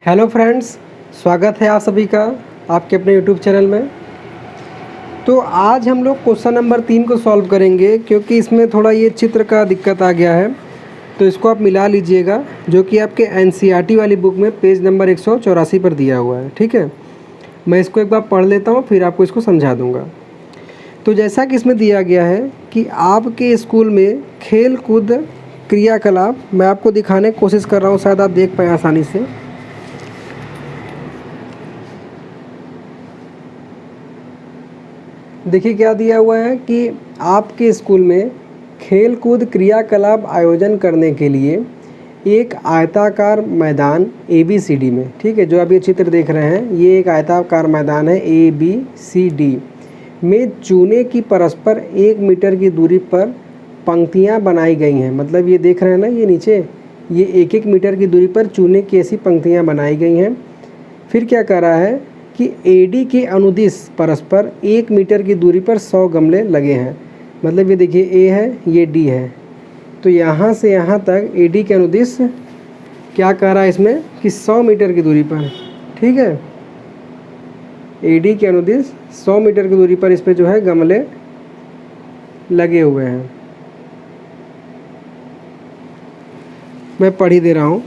Hello friends, स्वागत है आप सभी का आपके अपने यूट्यूब चैनल में। तो आज हम लोग क्वेश्चन नंबर 3 को सॉल्व करेंगे, क्योंकि इसमें थोड़ा ये चित्र का दिक्कत आ गया है, तो इसको आप मिला लीजिएगा, जो कि आपके एनसीईआरटी वाली बुक में पेज नंबर 184 पर दिया हुआ है। ठीक है, मैं इसको एक बार पढ़ लेता हूँ, फिर आपको इसको समझा दूँगा। तो जैसा कि इसमें दिया गया है कि आपके स्कूल में खेल कूद क्रियाकलाप, मैं आपको दिखाने की कोशिश कर रहा हूँ, शायद आप देख पाएँ आसानी से। देखिए क्या दिया हुआ है कि आपके स्कूल में खेल कूद क्रियाकलाप आयोजन करने के लिए एक आयताकार मैदान ABCD में, ठीक है, जो आप ये चित्र देख रहे हैं, ये एक आयताकार मैदान है ABCD में चूने की परस्पर 1 मीटर की दूरी पर पंक्तियां बनाई गई हैं। मतलब ये देख रहे हैं ना, ये नीचे ये 1-1 मीटर की दूरी पर चूने की ऐसी पंक्तियां बनाई गई हैं। फिर क्या कर रहा है कि AD के अनुदिश परस्पर 1 मीटर की दूरी पर 100 गमले लगे हैं। मतलब ये देखिए A है, ये D है, तो यहाँ से यहाँ तक AD के अनुदिश क्या कह रहा है इसमें कि 100 मीटर की दूरी पर, ठीक है, AD के अनुदिश 100 मीटर की दूरी पर इस पे जो है गमले लगे हुए हैं। मैं पढ़ ही दे रहा हूँ,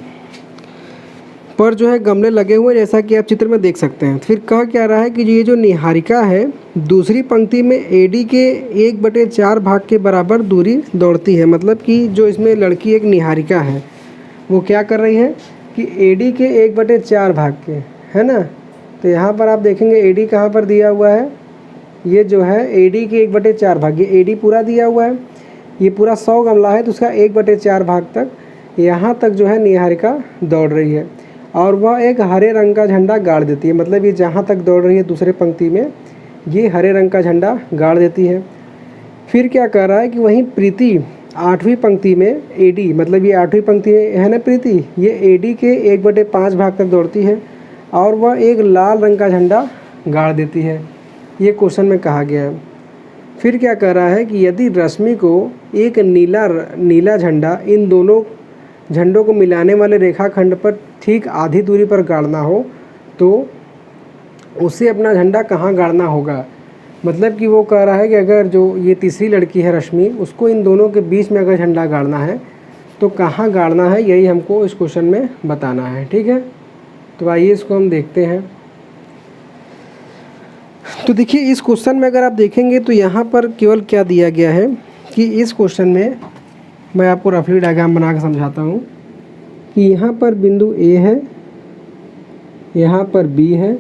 पर जो है गमले लगे हुए हैं, जैसा कि आप चित्र में देख सकते हैं। फिर कह क्या रहा है कि ये जो निहारिका है दूसरी पंक्ति में AD के 1/4 भाग के बराबर दूरी दौड़ती है। मतलब कि जो इसमें लड़की एक निहारिका है, वो क्या कर रही है कि AD के 1/4 भाग के, है ना। तो यहाँ पर आप देखेंगे AD कहाँ पर दिया हुआ है, ये जो है AD के 1/4 भाग, ये AD पूरा दिया हुआ है, ये पूरा 100 गमला है, तो उसका 1/4 भाग तक यहाँ तक जो है निहारिका दौड़ रही है, और वह एक हरे रंग का झंडा गाड़ देती है। मतलब ये जहाँ तक दौड़ रही है दूसरे पंक्ति में, ये हरे रंग का झंडा गाड़ देती है। फिर क्या कर रहा है कि वहीं प्रीति 8वीं पंक्ति में AD, मतलब ये 8वीं पंक्ति में है ना प्रीति, ये AD के 1/5 भाग तक दौड़ती है, और वह एक लाल रंग का झंडा गाड़ देती है। ये क्वेश्चन में कहा गया है। फिर क्या कर रहा है कि यदि रश्मि को एक नीला झंडा इन दोनों झंडों को मिलाने वाले रेखाखंड पर ठीक आधी दूरी पर गाड़ना हो, तो उसे अपना झंडा कहाँ गाड़ना होगा। मतलब कि वो कह रहा है कि अगर जो ये तीसरी लड़की है रश्मि, उसको इन दोनों के बीच में अगर झंडा गाड़ना है तो कहाँ गाड़ना है, यही हमको इस क्वेश्चन में बताना है। ठीक है, तो आइए इसको हम देखते हैं। तो देखिए इस क्वेश्चन में अगर आप देखेंगे तो यहाँ पर केवल क्या दिया गया है कि इस क्वेश्चन में मैं आपको रफली डायग्राम बना के समझाता हूँ कि यहाँ पर बिंदु A है, यहाँ पर B है,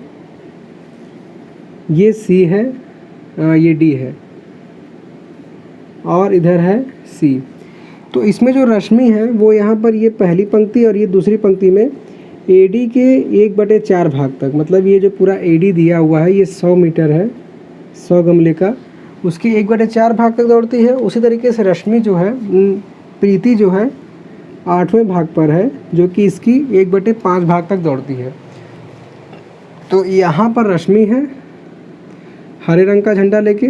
ये C है, ये D है, और इधर है C। तो इसमें जो रश्मि है वो यहाँ पर ये पहली पंक्ति और ये दूसरी पंक्ति में AD के 1/4 भाग तक, मतलब ये जो पूरा AD दिया हुआ है ये 100 मीटर है, 100 गमले का, उसके 1/4 भाग तक दौड़ती है। उसी तरीके से रश्मि जो है, प्रीति जो है 8वें भाग पर है, जो कि इसकी 1/5 भाग तक दौड़ती है। तो यहाँ पर रश्मि है, हरे रंग का झंडा लेके,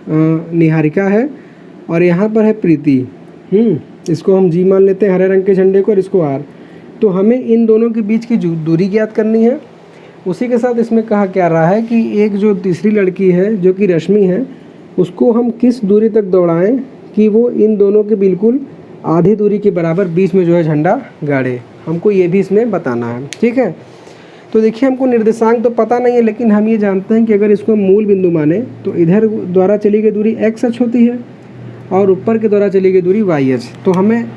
निहारिका है, और यहाँ पर है प्रीति। इसको हम G मान लेते हैं, हरे रंग के झंडे को, और इसको R। तो हमें इन दोनों के बीच की दूरी ज्ञात करनी है। उसी के साथ इसमें कहा क्या रहा है कि एक जो तीसरी लड़की है जो कि रश्मि है, उसको हम किस दूरी तक दौड़ाएं कि वो इन दोनों के बिल्कुल आधी दूरी के बराबर बीच में जो है झंडा गाड़े। हमको ये भी इसमें बताना है। ठीक है, तो देखिए हमको निर्देशांक तो पता नहीं है, लेकिन हम ये जानते हैं कि अगर इसको मूल बिंदु माने तो इधर द्वारा चली गई दूरी x अक्ष होती है, और ऊपर के द्वारा चली गई दूरी y अक्ष। तो हमें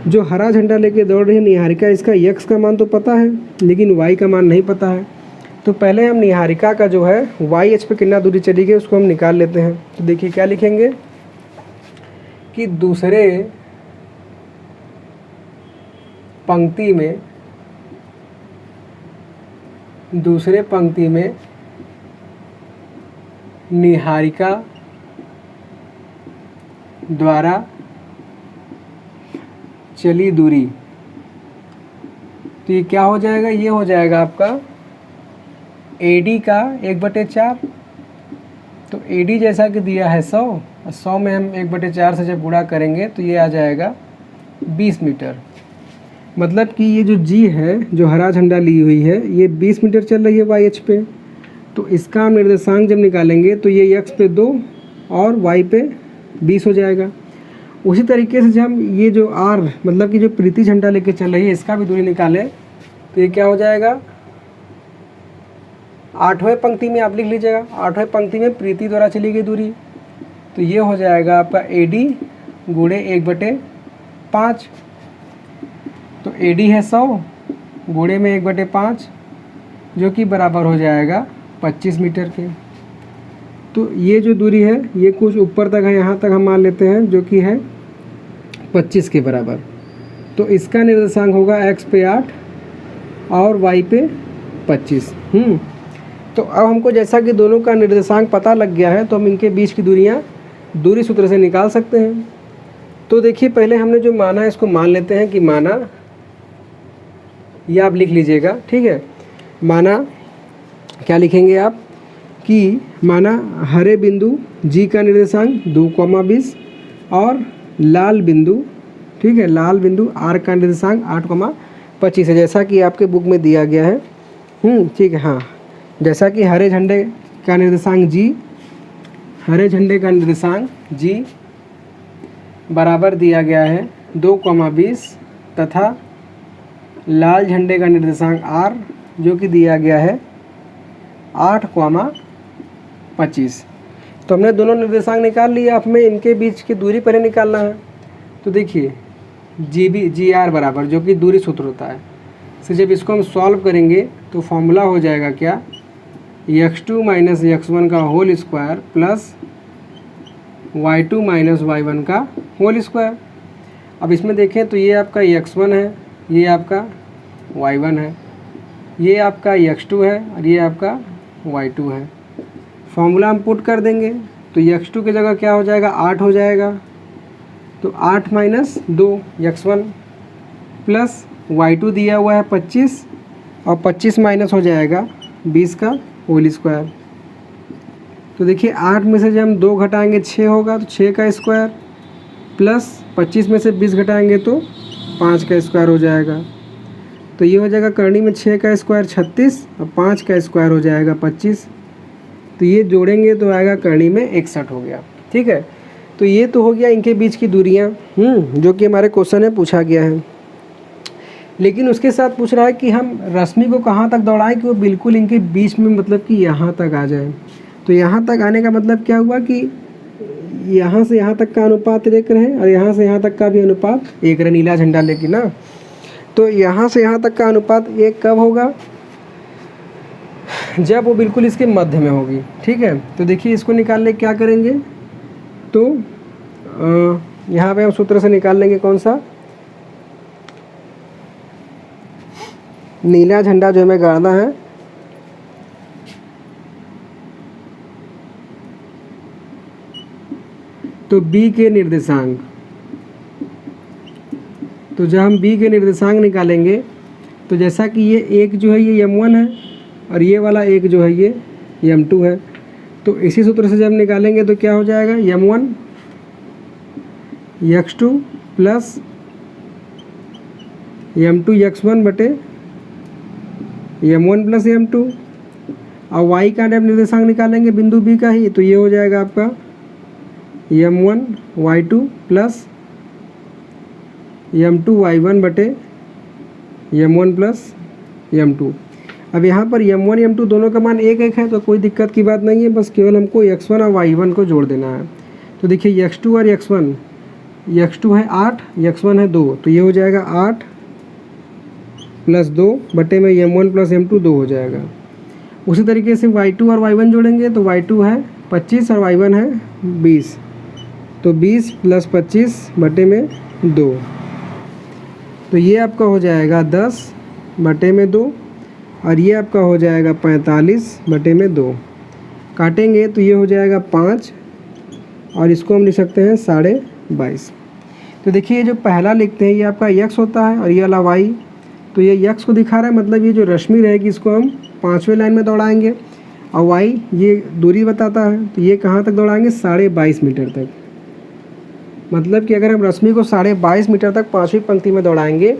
जो हरा झंडा लेके दौड़ रही है निहारिका, इसका x का मान तो पता है, लेकिन y का मान नहीं पता है। तो पहले हम निहारिका का जो है y अक्ष पे कितना दूरी चली गई उसको हम निकाल लेते हैं। तो देखिए क्या लिखेंगे कि दूसरे पंक्ति में निहारिका द्वारा चली दूरी, तो ये क्या हो जाएगा, ये हो जाएगा आपका AD का 1/4। तो AD जैसा कि दिया है 100, 100 में हम 1/4 से जब गुणा करेंगे तो ये आ जाएगा 20 मीटर। मतलब कि ये जो जी है, जो हरा झंडा ली हुई है, ये 20 मीटर चल रही है वाई एच पे। तो इसका हम निर्देशांक जब निकालेंगे तो ये एक्स पे 2 और वाई पे 20 हो जाएगा। उसी तरीके से जब हम ये जो आर मतलब कि जो प्रीति झंडा लेके चल रही है, इसका भी दूरी निकालें तो ये क्या हो जाएगा, 8वें पंक्ति में आप लिख लीजिएगा, 8वें पंक्ति में प्रीति द्वारा चली गई दूरी, तो ये हो जाएगा आपका AD गुणे 1/5। तो AD है 100 गुणे में 1/5 जो कि बराबर हो जाएगा 25 मीटर के। तो ये जो दूरी है ये कुछ ऊपर तक है, यहाँ तक हम मान लेते हैं, जो कि है 25 के बराबर। तो इसका निर्देशांक होगा x पे 8 और y पे 25। तो अब हमको जैसा कि दोनों का निर्देशांक पता लग गया है तो हम इनके बीच की दूरियां दूरी सूत्र से निकाल सकते हैं। तो देखिए पहले हमने जो माना है इसको मान लेते हैं कि माना, ये आप लिख लीजिएगा, ठीक है। माना क्या लिखेंगे आप कि माना हरे बिंदु G का निर्देशांक 2,20 और लाल बिंदु, ठीक है, लाल बिंदु R का निर्देशांक 8,25 है, जैसा कि आपके बुक में दिया गया है। ठीक है, हाँ, जैसा कि हरे झंडे का निर्देशांक G, हरे झंडे का निर्देशांक G बराबर दिया गया है 2,20 तथा लाल झंडे का निर्देशांक R जो कि दिया गया है 8,25। तो हमने दोनों निर्देशांक निकाल लिया, अब हमें इनके बीच की दूरी पहले निकालना है। तो देखिए GR बराबर, जो कि दूरी सूत्र होता है, से जब इसको हम सॉल्व करेंगे तो फॉर्मूला हो जाएगा क्या, x2 माइनस x1 का whole square plus y2 minus y1 का होल स्क्वायर। अब इसमें देखें तो ये आपका x1 है, ये आपका y1 है, ये आपका x2 है और ये आपका y2 है। फॉर्मूला हम पुट कर देंगे तो x2 की जगह क्या हो जाएगा, 8 हो जाएगा। तो 8 माइनस 2 x1 प्लस y2 दिया हुआ है 25 और 25 माइनस हो जाएगा 20 का होल स्क्वायर। तो देखिए 8 में से जब हम 2 घटाएंगे 6 होगा, तो 6 का स्क्वायर प्लस 25 में से 20 घटाएंगे तो 5 का स्क्वायर हो जाएगा। तो ये हो जाएगा करनी में 6 का स्क्वायर 36 और 5 का स्क्वायर हो जाएगा 25। तो ये जोड़ेंगे तो आएगा करनी में 61 हो गया, ठीक है। तो ये तो हो गया इनके बीच की दूरियां, जो कि हमारे क्वेश्चन में पूछा गया है। लेकिन उसके साथ पूछ रहा है कि हम रश्मि को कहाँ तक दौड़ाएं कि वो बिल्कुल इनके बीच में, मतलब कि यहाँ तक आ जाए। तो यहाँ तक आने का मतलब क्या हुआ कि यहाँ से यहाँ तक का अनुपात 1 रहे और यहाँ से यहाँ तक का भी अनुपात 1 रहे, नीला झंडा लेके ना। तो यहाँ से यहाँ तक का अनुपात 1 कब होगा, जब वो बिल्कुल इसके मध्य में होगी, ठीक है। तो देखिए इसको निकालने क्या करेंगे, तो यहाँ पे हम सूत्र से निकाल लेंगे कौन सा, नीला झंडा जो हमें गाड़ना है, तो B के निर्देशांक। तो जब हम B के निर्देशांक निकालेंगे तो जैसा कि ये एक जो है ये m1 है और ये वाला एक जो है ये m2 है, तो इसी सूत्र से जब निकालेंगे तो क्या हो जाएगा, m1 x2 plus m2 x1 बटे m1 प्लस m2। और y का जब निर्देशांक निकालेंगे बिंदु B का ही, तो ये हो जाएगा आपका m1 y2 plus m2 y1 बटे m1 प्लस m2। अब यहाँ पर m1 m2 दोनों का मान 1 है, तो कोई दिक्कत की बात नहीं है, बस केवल हमको x1 और y1 को जोड़ देना है। तो देखिए x2 और x1, x2 है 8, x1 है 2, तो ये हो जाएगा 8 प्लस 2 बटे में m1 प्लस m2 2 हो जाएगा। उसी तरीके से y2 और y1 जोड़ेंगे तो y2 है 25 और y1 है 20, तो 20 प्लस 25 बटे में 2, तो ये आपका हो जाएगा 10 बटे में 2 और ये आपका हो जाएगा 45 बटे में 2। काटेंगे तो ये हो जाएगा 5 और इसको हम लिख सकते हैं 22.5। तो देखिए ये जो पहला लिखते हैं ये आपका x होता है और ये वाला y, तो ये x को दिखा रहा है, मतलब ये जो रश्मि रहेगी इसको हम 5वें लाइन में दौड़ाएंगे और y ये दूरी बताता है, तो ये कहाँ तक दौड़ाएंगे, 22.5 मीटर तक। मतलब कि अगर हम रश्मि को 22.5 मीटर तक 5वीं पंक्ति में दौड़ाएंगे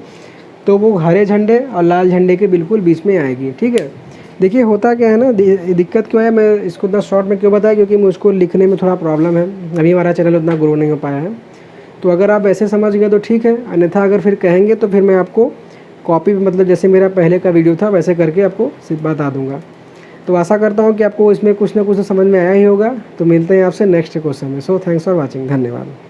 तो वो हरे झंडे और लाल झंडे के बिल्कुल बीच में आएगी। ठीक है, देखिए होता क्या है ना, दिक्कत क्यों है, मैं इसको इतना शॉर्ट में क्यों बताया, क्योंकि मुझको लिखने में थोड़ा प्रॉब्लम है, अभी हमारा चैनल उतना ग्रो नहीं हो पाया है। तो अगर आप ऐसे समझ गए तो ठीक है, अन्यथा अगर फिर कहेंगे तो फिर मैं आपको कॉपी मतलब जैसे मेरा पहले का वीडियो था वैसे करके आपको बता दूंगा। तो आशा करता हूँ कि आपको इसमें कुछ ना कुछ समझ में आया ही होगा। तो मिलते हैं आपसे नेक्स्ट क्वेश्चन में। सो थैंक्स फॉर वॉचिंग, धन्यवाद।